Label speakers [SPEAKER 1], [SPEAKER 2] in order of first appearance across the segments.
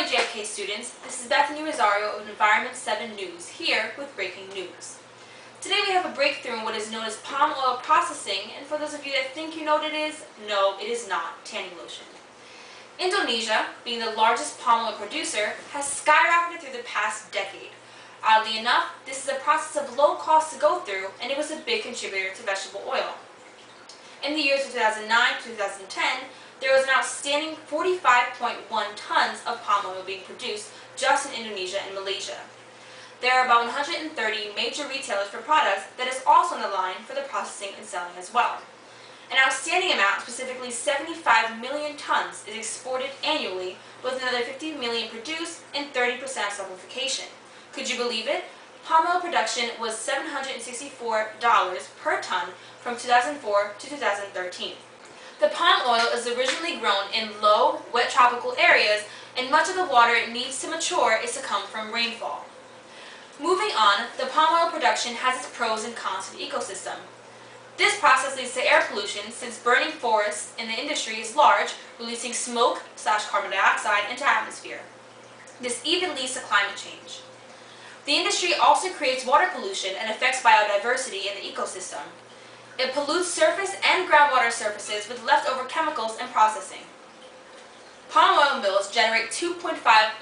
[SPEAKER 1] morning, JFK students. This is Bethany Rosario of Environment 7 News, here with breaking news. Today we have a breakthrough in what is known as palm oil processing, and for those of you that think you know what it is, no, it is not tanning lotion. Indonesia, being the largest palm oil producer, has skyrocketed through the past decade. Oddly enough, this is a process of low cost to go through, and it was a big contributor to vegetable oil. In the years of 2009 to 2010, there was an outstanding 45.1 tons of palm oil being produced just in Indonesia and Malaysia. There are about 130 major retailers for products that is also on the line for the processing and selling as well. An outstanding amount, specifically 75 million tons, is exported annually, with another 50 million produced and 30% simplification. Could you believe it? Palm oil production was $764 per ton from 2004 to 2013. The palm oil is originally grown in low, wet tropical areas, and much of the water it needs to mature is to come from rainfall. Moving on, the palm oil production has its pros and cons to the ecosystem. This process leads to air pollution since burning forests in the industry is large, releasing smoke/carbon dioxide into the atmosphere. This even leads to climate change. The industry also creates water pollution and affects biodiversity in the ecosystem. It pollutes surface and groundwater surfaces with leftover chemicals and processing. Palm oil mills generate 2.5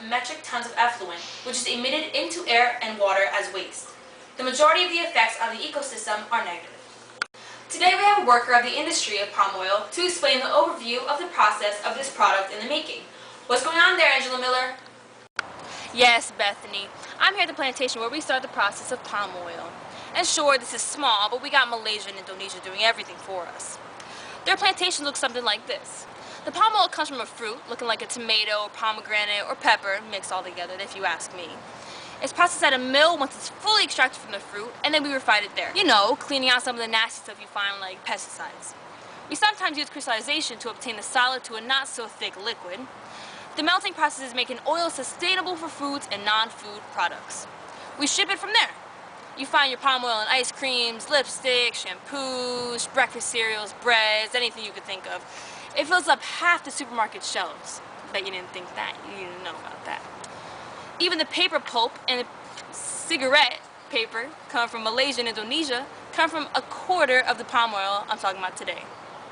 [SPEAKER 1] metric tons of effluent, which is emitted into air and water as waste. The majority of the effects on the ecosystem are negative. Today we have a worker of the industry of palm oil to explain the overview of the process of this product in the making. What's going on there, Angela Miller?
[SPEAKER 2] Yes, Bethany. I'm here at the plantation where we start the process of palm oil. And sure, this is small, but we got Malaysia and Indonesia doing everything for us. Their plantation looks something like this. The palm oil comes from a fruit, looking like a tomato or pomegranate or pepper, mixed all together, if you ask me. It's processed at a mill once it's fully extracted from the fruit, and then we refine it there. You know, cleaning out some of the nasty stuff you find like pesticides. We sometimes use crystallization to obtain the solid to a not-so-thick liquid. The melting process is making oil sustainable for foods and non-food products. We ship it from there. You find your palm oil in ice creams, lipstick, shampoos, breakfast cereals, breads, anything you could think of. It fills up half the supermarket shelves. Bet you didn't think that. You didn't know about that. Even the paper pulp and the cigarette paper come from Malaysia and Indonesia come from a quarter of the palm oil I'm talking about today.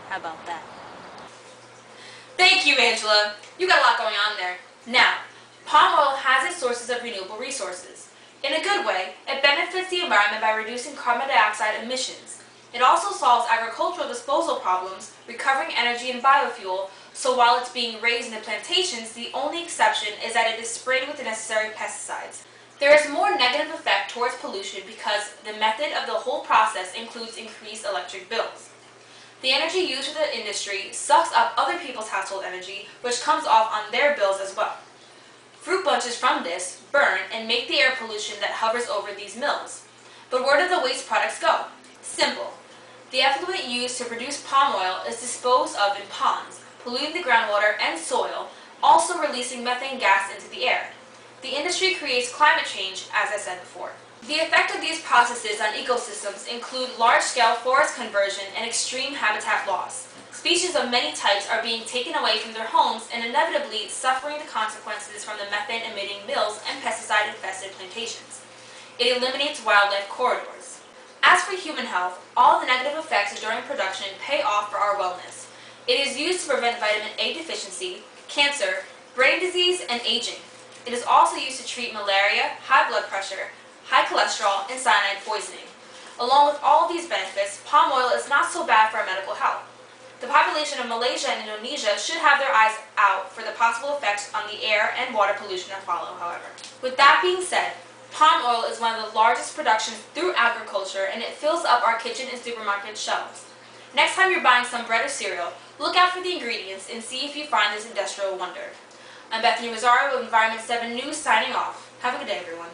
[SPEAKER 2] How about that?
[SPEAKER 1] Thank you, Angela. You got a lot going on there. Now, palm oil has its sources of renewable resources. In a good way, it benefits the environment by reducing carbon dioxide emissions. It also solves agricultural disposal problems, recovering energy and biofuel, so while it's being raised in the plantations, the only exception is that it is sprayed with the necessary pesticides. There is more negative effect towards pollution because the method of the whole process includes increased electric bills. The energy used for the industry sucks up other people's household energy, which comes off on their bills as well. Fruit bunches from this burn and make the air pollution that hovers over these mills. But where do the waste products go? Simple. The effluent used to produce palm oil is disposed of in ponds, polluting the groundwater and soil, also releasing methane gas into the air. The industry creates climate change, as I said before. The effect of these processes on ecosystems include large-scale forest conversion and extreme habitat loss. Species of many types are being taken away from their homes and inevitably suffering the consequences from the methane-emitting mills and pesticide-infested plantations. It eliminates wildlife corridors. As for human health, all the negative effects during production pay off for our wellness. It is used to prevent vitamin A deficiency, cancer, brain disease, and aging. It is also used to treat malaria, high blood pressure, high cholesterol, and cyanide poisoning. Along with all of these benefits, palm oil is not so bad for our medical health. The population of Malaysia and Indonesia should have their eyes out for the possible effects on the air and water pollution that follow, however. With that being said, palm oil is one of the largest productions through agriculture, and it fills up our kitchen and supermarket shelves. Next time you're buying some bread or cereal, look out for the ingredients and see if you find this industrial wonder. I'm Bethany Rosario with Environment 7 News signing off. Have a good day, everyone.